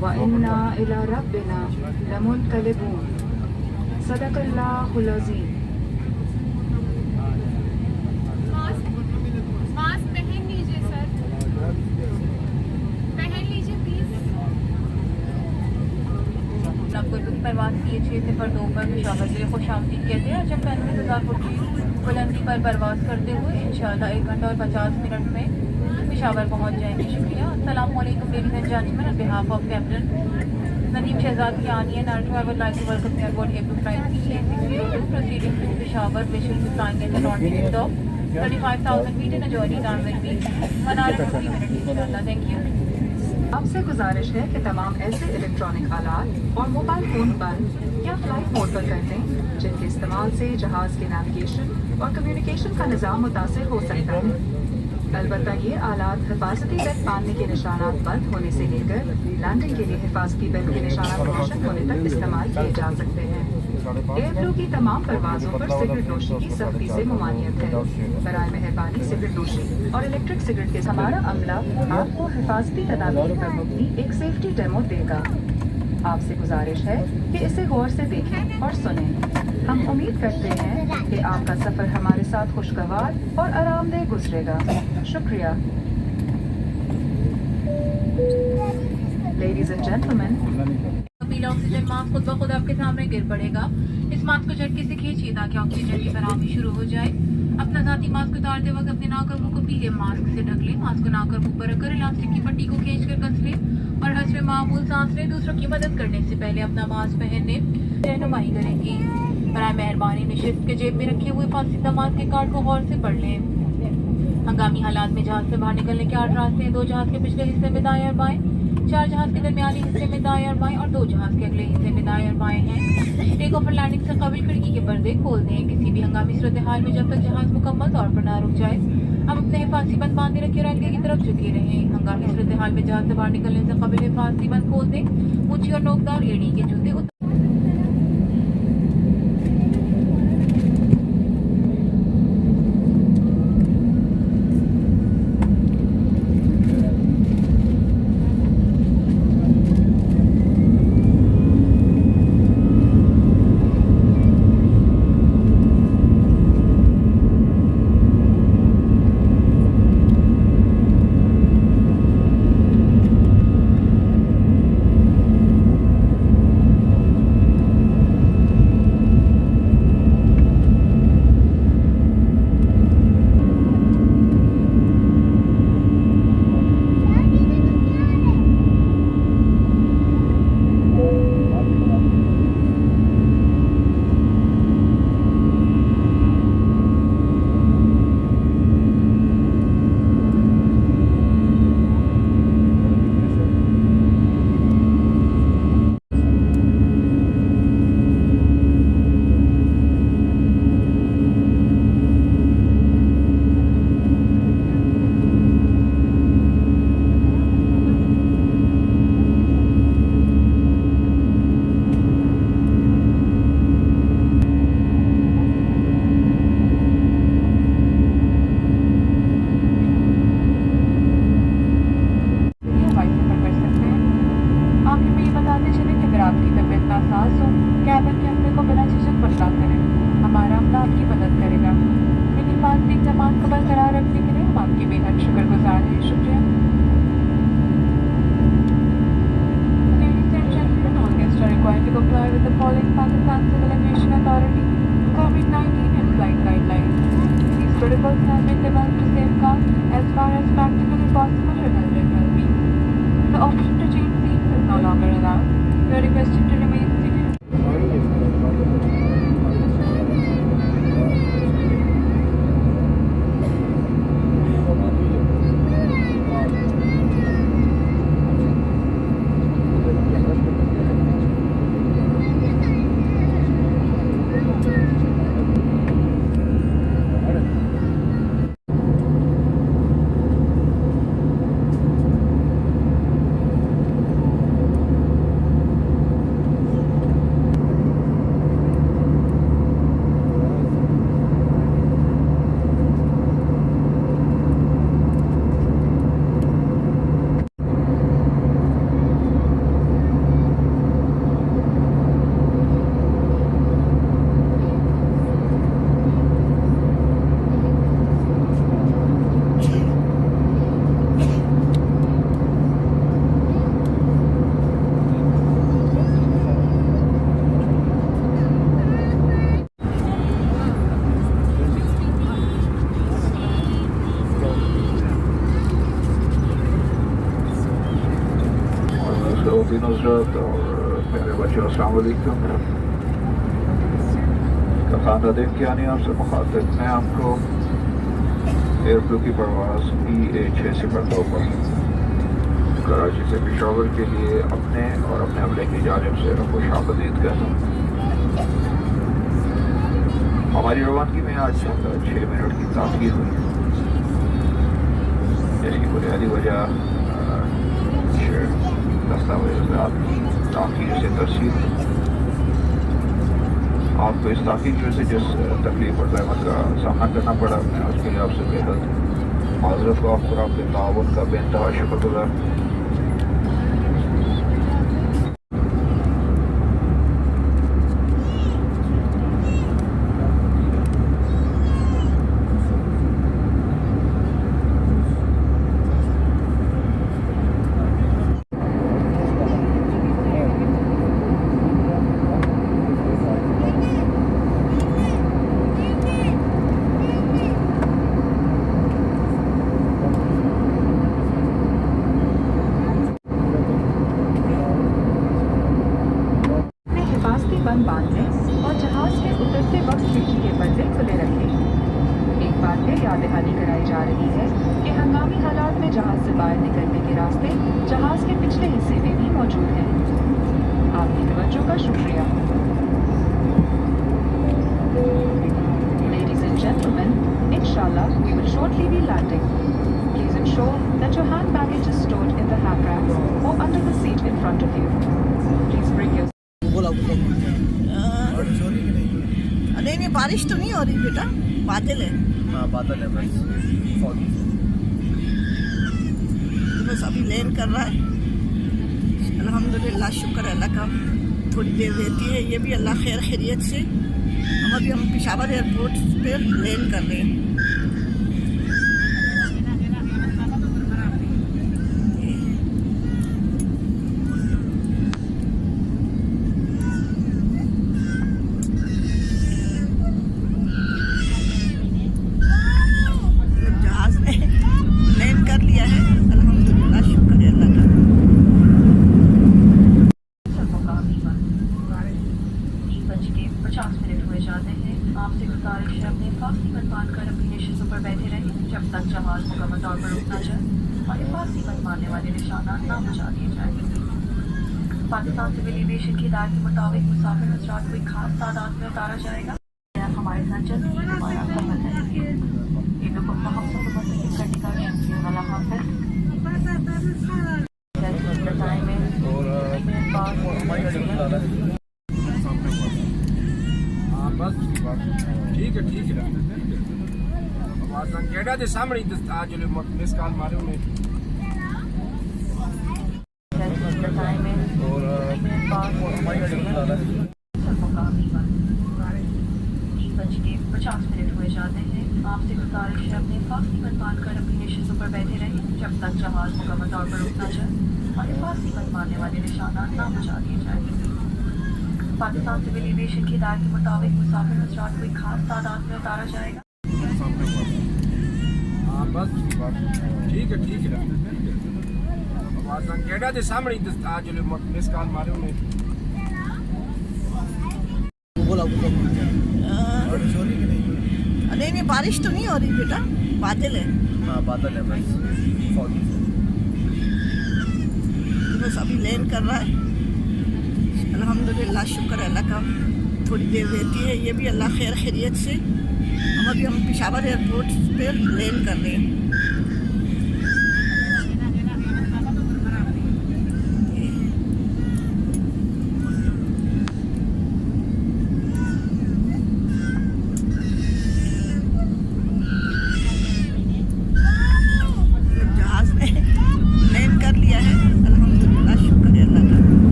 व इन्ना इला रब्बिना लमुनक़लिबून। सदक़ल्लाहुल अज़ीम। मास्क पहन लीजिए सर, पहन लीजिए प्लीज। आपको परवाज़ किए 602 पर पेशावर के लिए खुशामदीद कहते हैं। जब 35,000 फुट की बुलंदी पर परवाज़ करते हुए इंशाअल्लाह 1 घंटा और 50 मिनट में पेशावर पहुंच जाएंगे। शुक्रिया। अस्सलाम वालेकुम ladies and gentleman, on behalf of captain Nadeem Shahzad की आनियन आर्टू I would like to welcome aboard air flight PA602 proceeding to Peshawar, which will be flying at an altitude of 35,000 feet and a journey time will be 1 hour and 50 minutes inshallah. Thank you. आपसे गुजारिश है कि तमाम ऐसे electronic आलात और mobile phone बंद या फ्लाइट मोड पर कर दें जिनके इस्तेमाल से जहाज के नेविगेशन और कम्युनिकेशन का निज़ाम मुतासिर हो सकता है। अलबत्ता ये आलात हिफाजती बेल्ट बांधने के निशानात बंद होने से लेकर लैंडिंग के लिए हिफाजती बेल्ट के निशानात रोशन होने तक इस्तेमाल किए जा सकते हैं। एयरफ्लो की तमाम परवाज़ों पर सिगरेट नोशी की सख्ती से ममानियत है। बराए मेहरबानी सिगरेट नोशी और इलेक्ट्रिक सिगरेट के हमारा अमला आपको हिफाजती तदाबीर पर मुबनी एक सेफ्टी डेमो देगा। आपसे गुजारिश है कि इसे गौर से देखें और सुनें। हम उम्मीद करते हैं कि आपका सफ़र हमारे साथ खुशगवार और आरामदेह गुजरेगा। शुक्रिया। Ladies and gentlemen, oxygen mask खुद ब खुद आपके सामने गिर पड़ेगा। इस मास्क को झटके से खींचिए ताकि ऑक्सीजन की फराहमी शुरू हो जाए। अपना जाती मास्क उतारते वक्त अपने नाक और मुंह को पीले मास्क से ढक लें। मास्क को नाक और मुंह पर रखकर इलास्टिक की पट्टी को खींचकर कस लें और हंसवे मामूल सांस लें। दूसरों की मदद करने से पहले अपना मास्क पहनने रहनुमाई करेंगी। बराए मेहरबानी निशिस्त के जेब में रखे हुए फांसी दमाद के कार्ड को गौर से पढ़ लें। हंगामी हालात में जहाज से बाहर निकलने के 8 रास्ते हैं। 2 जहाज के पिछले हिस्से में दाएं और बाएं, 4 जहाज के दरमियानी हिस्से में दाएं और बाएं और 2 जहाज के अगले हिस्से में दाएं और बाएं हैं। टेक ऑफ और लैंडिंग से कबल खिड़की के पर्दे खोल दें। किसी भी हंगामी सूरत हाल में जब तक जहाज मुकम्मल तौर पर ना रुक जाए हम अपने हिफाजती बंद बांधे रखे और आगे की तरफ झुके रहें। हंगामी सूरत हाल में जहाज से बाहर निकलने से कबल हिफाजती बंद खोल दें। ऊंची और नोकदार एड़ी के जूते protocols have been developed to safeguard as far as practically possible redundant well-being. The option to change seats is no longer allowed. You are requested to remain seated. नाज़रीन नुसरत और मेरे बच्चों अस्सलाम वालेकुम। खाना देख के आने आपसे मुखातिब मैं आपको एयरफ्लो की परवाज़ PA602 पर कराची से पेशावर के लिए अपने और अपने अमले की जानिब से खुशामदीद कहता हूँ। हमारी रवानगी में आज 6 मिनट की ताख़ीर हुई, जिसकी बुनियादी वजह दस्तावेज़ात की ताख़ीर से तरसील। आपको इस ताक़ीर की वजह से जिस तकलीफ और ज़हमत का सामना करना पड़ा, मैं उसके लिए आपसे बेहद माज़रत ख्वाह और आपके ताउन का बेइंतहा शुक्रगुज़ार। बंद बांध लें और जहाज के उतरते वक्त खिड़की के पर्दे खुले रखें। एक बार फिर याद दहानी कराई जा रही है कि हंगामी हालात में जहाज से बाहर निकलने के रास्ते जहाज के पिछले हिस्से में भी मौजूद हैं। आपकी तवज्जो का शुक्रिया। Ladies and gentlemen, inshallah we will shortly be landing. Please ensure that your hand baggage is stored in the hand racks or under the seat in front of you. Please bring your नहीं बारिश तो नहीं हो रही बेटा, बादल है। हाँ बादल है बस बस अभी लैंड कर रहा है। अल्हम्दुलिल्लाह, शुक्र है अल्लाह का। थोड़ी देर रहती है, ये भी अल्लाह खैर खैरियत से। हम पेशावर एयरपोर्ट पे लैंड कर रहे हैं। आपसे गुजारिश है अपने फांसी पर बांधकर अपनी नशिशों पर बैठे रहें जब तक जहाज मुकम्मल तौर पर रुक ना जाए और फांसी पर मारने वाले निशानात ना बचा दिए जाएंगे। पाकिस्तान सिविल एविएशन की हिदायत के मुताबिक मुसाफिर हजरात को एक खास तादाद में उतारा जाएगा। हमारे साथ जल्द ही हमारा सफर करेंगे। ईद को हम सब करने का अल्लाह हाफ़िज़। ठीक है कैडा दे सामने आज मिस कॉल मारे उन्हें हुए जाते हैं। आपसे गुजारिश है अपने फांसी पर बांधकर अपनी नशिशों पर बैठे रहें जब तक जहाज मुकम्मल तौर पर रुक ना जाए और फांसी पर मारने वाले निशानात ना बचा दिए जाएंगे। पाकिस्तान सिविल एविएशन की हिदायत के मुताबिक मुसाफिर हजरात को एक खास तादाद में उतारा जाएगा। हाँ बस ठीक है कैडा दे सामने आज मिस कॉल मारे उन्हें नहीं बारिश तो नहीं हो रही बेटा, बादल है। हाँ बादल है बस अभी लैंड कर रहा है। अल्हम्दुलिल्लाह, शुक्र है अल्लाह का। थोड़ी देर रहती है, ये भी अल्लाह खैर खैरियत से। हम पेशावर एयरपोर्ट पे लैंड कर रहे हैं।